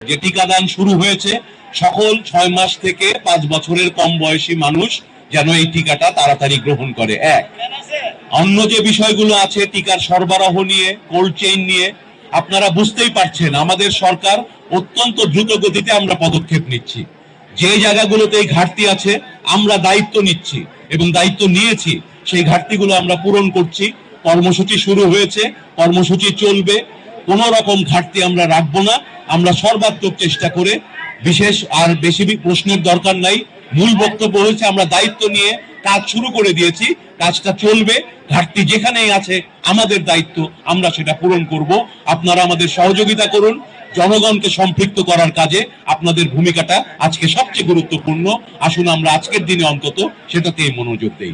যে টিকাদান শুরু হয়েছে, সকল 6 মাস থেকে 5 বছরের কম বয়সী মানুষ যেন এই টিকাটা তাড়াতাড়ি গ্রহণ করে। এক, অন্য যে বিষয়গুলো আছে টিকার সরবরাহ নিয়ে, কোল্ড চেইন নিয়ে, আপনারা বুঝতেই পারছেন আমাদের সরকার অত্যন্ত দ্রুত গতিতে আমরা পদক্ষেপ নিচ্ছি। যে জায়গাগুলোতে এই ঘাটতি আছে আমরা দায়িত্ব নিচ্ছি এবং দায়িত্ব নিয়েছি, সেই ঘাটতিগুলো আমরা পূরণ করছি। কর্মসূচি শুরু হয়েছে, কর্মসূচি চলবে, কোনো রকম ঘাটতি আমরা রাখবো না। আমরা সর্বাত্মক চেষ্টা করে, বিশেষ আর বেশি প্রশ্নের দরকার নাই, মূল বক্তব্য হয়েছে আমরা দায়িত্ব নিয়ে কাজ শুরু করে দিয়েছি, কাজটা চলবে। ঘাটতি যেখানেই আছে আমাদের দায়িত্ব, আমরা সেটা পূরণ করব। আপনারা আমাদের সহযোগিতা করুন। জনগণকে সম্পৃক্ত করার কাজে আপনাদের ভূমিকাটা আজকে সবচেয়ে গুরুত্বপূর্ণ। আসুন আমরা আজকের দিনে অন্তত সেটাতেই মনোযোগ দেই।